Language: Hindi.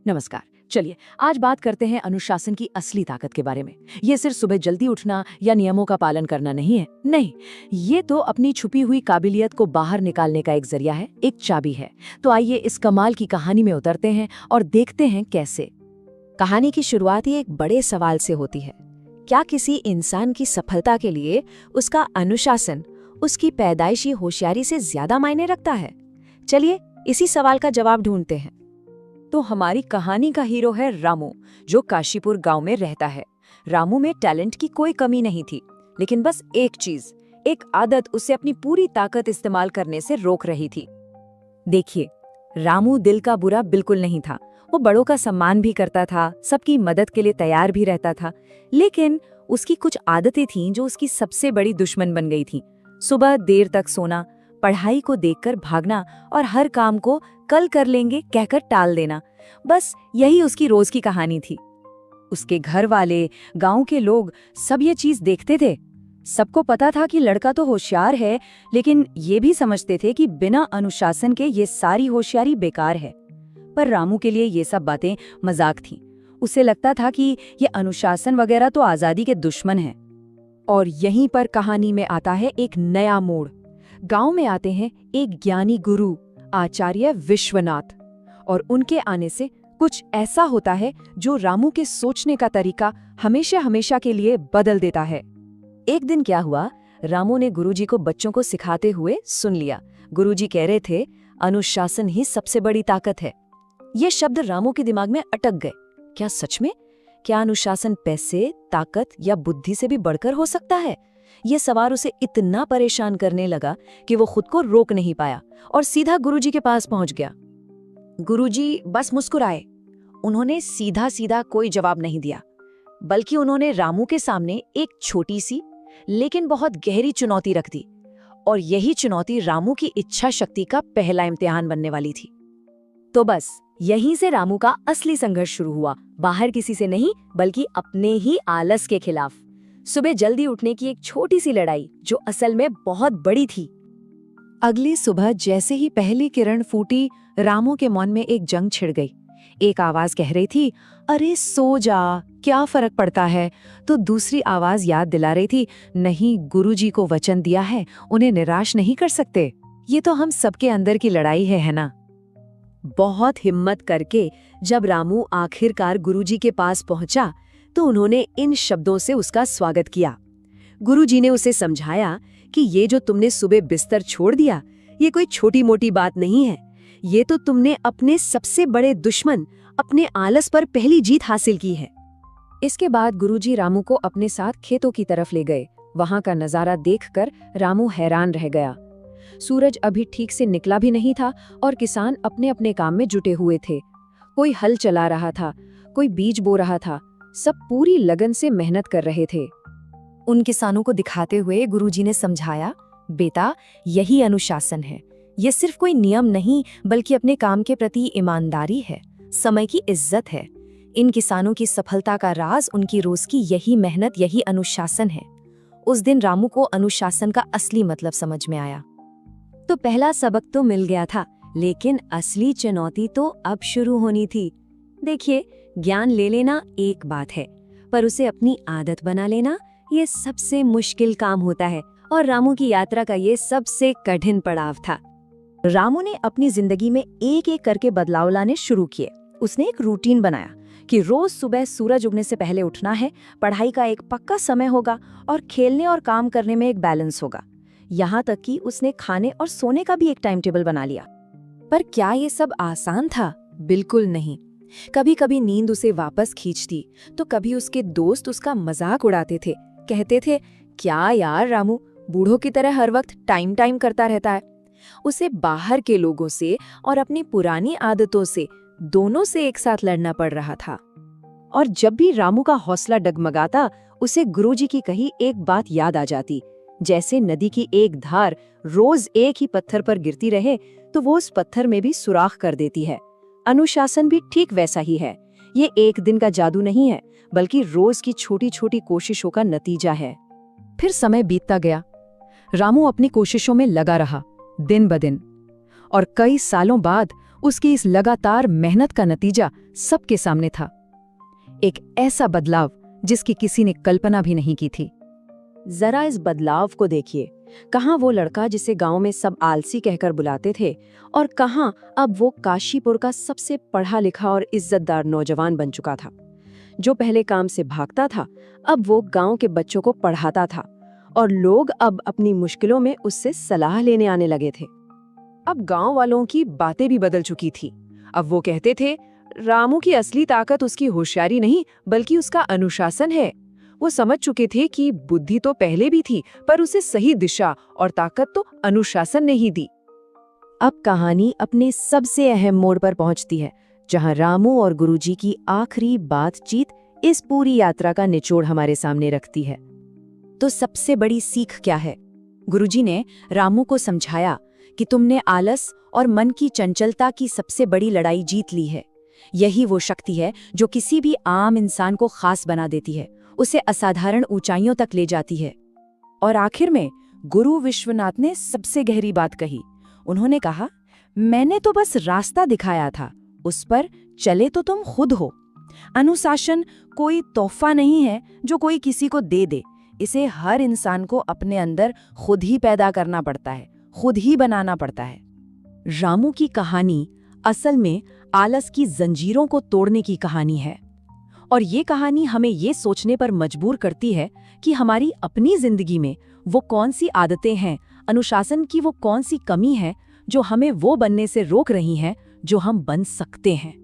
नमस्कार। चलिए आज बात करते हैं अनुशासन की असली ताकत के बारे में। ये सिर्फ सुबह जल्दी उठना या नियमों का पालन करना नहीं है। नहीं, ये तो अपनी छुपी हुई काबिलियत को बाहर निकालने का एक जरिया है, एक चाबी है। तो आइए इस कमाल की कहानी में उतरते हैं और देखते हैं कैसे। कहानी की शुरुआत ही एक बड़े सवाल से होती है। क्या किसी इंसान की सफलता के लिए उसका अनुशासन उसकी पैदाइशी होशियारी से ज्यादा मायने रखता है? चलिए इसी सवाल का जवाब ढूंढते हैं। तो हमारी कहानी का हीरो है रामू, जो काशीपुर गांव में रहता है। रामू में टैलेंट की कोई कमी नहीं थी, लेकिन बस एक चीज, एक आदत उसे अपनी पूरी ताकत इस्तेमाल करने से रोक रही थी। देखिए, रामू दिल का बुरा बिल्कुल नहीं था। वो बड़ों का सम्मान भी करता था, सबकी मदद के लिए तैयार भी रहता था। लेकिन उसकी कुछ आदतें थीं जो उसकी सबसे बड़ी दुश्मन बन गई थीं। सुबह देर तक सोना, पढ़ाई को देखकर भागना और हर काम को कल कर लेंगे कहकर टाल देना। बस यही उसकी रोज की कहानी थी। उसके घर वाले, गांव के लोग सब ये चीज देखते थे। सबको पता था कि लड़का तो होशियार है, लेकिन ये भी समझते थे कि बिना अनुशासन के ये सारी होशियारी बेकार है। पर रामू के लिए ये सब बातें मजाक थीं। उसे लगता था कि ये अनुशासन वगैरह तो आजादी के दुश्मन हैं। और यहीं पर कहानी में आता है एक नया मोड़। गांव में आते हैं एक ज्ञानी गुरु, आचार्य विश्वनाथ, और उनके आने से कुछ ऐसा होता है जो रामू के सोचने का तरीका हमेशा हमेशा के लिए बदल देता है। एक दिन क्या हुआ, रामू ने गुरुजी को बच्चों को सिखाते हुए सुन लिया। गुरुजी कह रहे थे, अनुशासन ही सबसे बड़ी ताकत है। ये शब्द रामू के दिमाग में अटक गए। क्या सच में? क्या अनुशासन पैसे, ताकत या बुद्धि से भी बढ़कर हो सकता है? ये सवाल उसे इतना परेशान करने लगा कि वो खुद को रोक नहीं पाया और सीधा गुरुजी के पास पहुंच गया। गुरुजी बस मुस्कुराए। उन्होंने सीधा सीधा कोई जवाब नहीं दिया, बल्कि उन्होंने रामू के सामने एक छोटी सी लेकिन बहुत गहरी चुनौती रख दी। और यही चुनौती रामू की इच्छा शक्ति का पहला इम्तिहान बनने वाली थी। तो बस यहीं से रामू का असली संघर्ष शुरू हुआ, बाहर किसी से नहीं बल्कि अपने ही आलस के खिलाफ। सुबह जल्दी उठने की एक छोटी सी लड़ाई जो असल में बहुत बड़ी थी। अगली सुबह जैसे ही पहली किरण फूटी, रामू के मन में एक जंग छिड़ गई। एक आवाज कह रही थी, अरे सो जा, क्या फर्क पड़ता है। तो दूसरी आवाज याद दिला रही थी, नहीं, गुरुजी को वचन दिया है, उन्हें निराश नहीं कर सकते। ये तो हम सबके अंदर की लड़ाई है ना। बहुत हिम्मत करके जब रामू आखिरकार गुरुजी के पास पहुंचा तो उन्होंने इन शब्दों से उसका स्वागत किया। गुरुजी ने उसे समझाया कि ये जो तुमने सुबह बिस्तर छोड़ दिया, ये कोई छोटी मोटी बात नहीं है। ये तो तुमने अपने सबसे बड़े दुश्मन, अपने आलस पर पहली जीत हासिल की है। इसके बाद गुरुजी रामू को अपने साथ खेतों की तरफ ले गए। वहां का नजारा देखकर रामू हैरान रह गया। सूरज अभी ठीक से निकला भी नहीं था और किसान अपने अपने काम में जुटे हुए थे। कोई हल चला रहा था, कोई बीज बो रहा था। सब पूरी लगन से मेहनत कर रहे थे। उन किसानों को दिखाते हुए गुरुजी ने समझाया, बेटा, यही अनुशासन है। ये सिर्फ कोई नियम नहीं बल्कि अपने काम के प्रति ईमानदारी है, समय की इज्जत है। इन किसानों की सफलता का राज उनकी रोज की यही मेहनत, यही अनुशासन है। उस दिन रामू को अनुशासन का असली मतलब समझ में आया। तो पहला सबक तो मिल गया था, लेकिन असली चुनौती तो अब शुरू होनी थी। देखिए, ज्ञान ले लेना एक बात है, पर उसे अपनी आदत बना लेना ये सबसे मुश्किल काम होता है। और रामू की यात्रा का ये सबसे कठिन पड़ाव था। रामू ने अपनी जिंदगी में एक एक करके बदलाव लाने शुरू किए। उसने एक रूटीन बनाया कि रोज सुबह सूरज उगने से पहले उठना है, पढ़ाई का एक पक्का समय होगा और खेलने और काम करने में एक बैलेंस होगा। यहाँ तक कि उसने खाने और सोने का भी एक टाइम टेबल बना लिया। पर क्या ये सब आसान था? बिल्कुल नहीं। कभी कभी नींद उसे वापस खींचती तो कभी उसके दोस्त उसका मजाक उड़ाते थे, कहते थे, क्या यार रामू, बूढ़ों की तरह हर वक्त टाइम टाइम करता रहता है। उसे बाहर के लोगों से और अपनी पुरानी आदतों से, दोनों से एक साथ लड़ना पड़ रहा था। और जब भी रामू का हौसला डगमगाता, उसे गुरुजी की कही एक बात याद आ जाती, जैसे नदी की एक धार रोज एक ही पत्थर पर गिरती रहे तो वो उस पत्थर में भी सुराख कर देती है। अनुशासन भी ठीक वैसा ही है। ये एक दिन का जादू नहीं है, बल्कि रोज की छोटी छोटी कोशिशों का नतीजा है। फिर समय बीतता गया। रामू अपनी कोशिशों में लगा रहा दिन ब दिन, और कई सालों बाद उसकी इस लगातार मेहनत का नतीजा सबके सामने था। एक ऐसा बदलाव जिसकी किसी ने कल्पना भी नहीं की थी। जरा इस बदलाव को देखिए। कहाँ वो लड़का जिसे गांव में सब आलसी कहकर बुलाते थे, और कहाँ अब वो काशीपुर का सबसे पढ़ा लिखा और इज्जतदार नौजवान बन चुका था। जो पहले काम से भागता था, अब वो गांव के बच्चों को पढ़ाता था, और लोग अब अपनी मुश्किलों में उससे सलाह लेने आने लगे थे। अब गांव वालों की बातें भी बदल चुकी थी। अब वो कहते थे, रामू की असली ताकत उसकी होशियारी नहीं बल्कि उसका अनुशासन है। वो समझ चुके थे कि बुद्धि तो पहले भी थी, पर उसे सही दिशा और ताकत तो अनुशासन ने ही दी। अब कहानी अपने सबसे अहम मोड़ पर पहुंचती है, जहां रामू और गुरुजी की आखिरी बातचीत इस पूरी यात्रा का निचोड़ हमारे सामने रखती है। तो सबसे बड़ी सीख क्या है? गुरुजी ने रामू को समझाया कि तुमने आलस और मन की चंचलता की सबसे बड़ी लड़ाई जीत ली है। यही वो शक्ति है जो किसी भी आम इंसान को खास बना देती है, उसे असाधारण ऊंचाइयों तक ले जाती है। और आखिर में गुरु विश्वनाथ ने सबसे गहरी बात कही। उन्होंने कहा, मैंने तो बस रास्ता दिखाया था, उस पर चले तो तुम खुद हो। अनुशासन कोई तोहफा नहीं है जो कोई किसी को दे दे। इसे हर इंसान को अपने अंदर खुद ही पैदा करना पड़ता है, खुद ही बनाना पड़ता है। रामू की कहानी असल में आलस की जंजीरों को तोड़ने की कहानी है। और ये कहानी हमें ये सोचने पर मजबूर करती है कि हमारी अपनी जिंदगी में वो कौन सी आदतें हैं, अनुशासन की वो कौन सी कमी है जो हमें वो बनने से रोक रही हैं जो हम बन सकते हैं।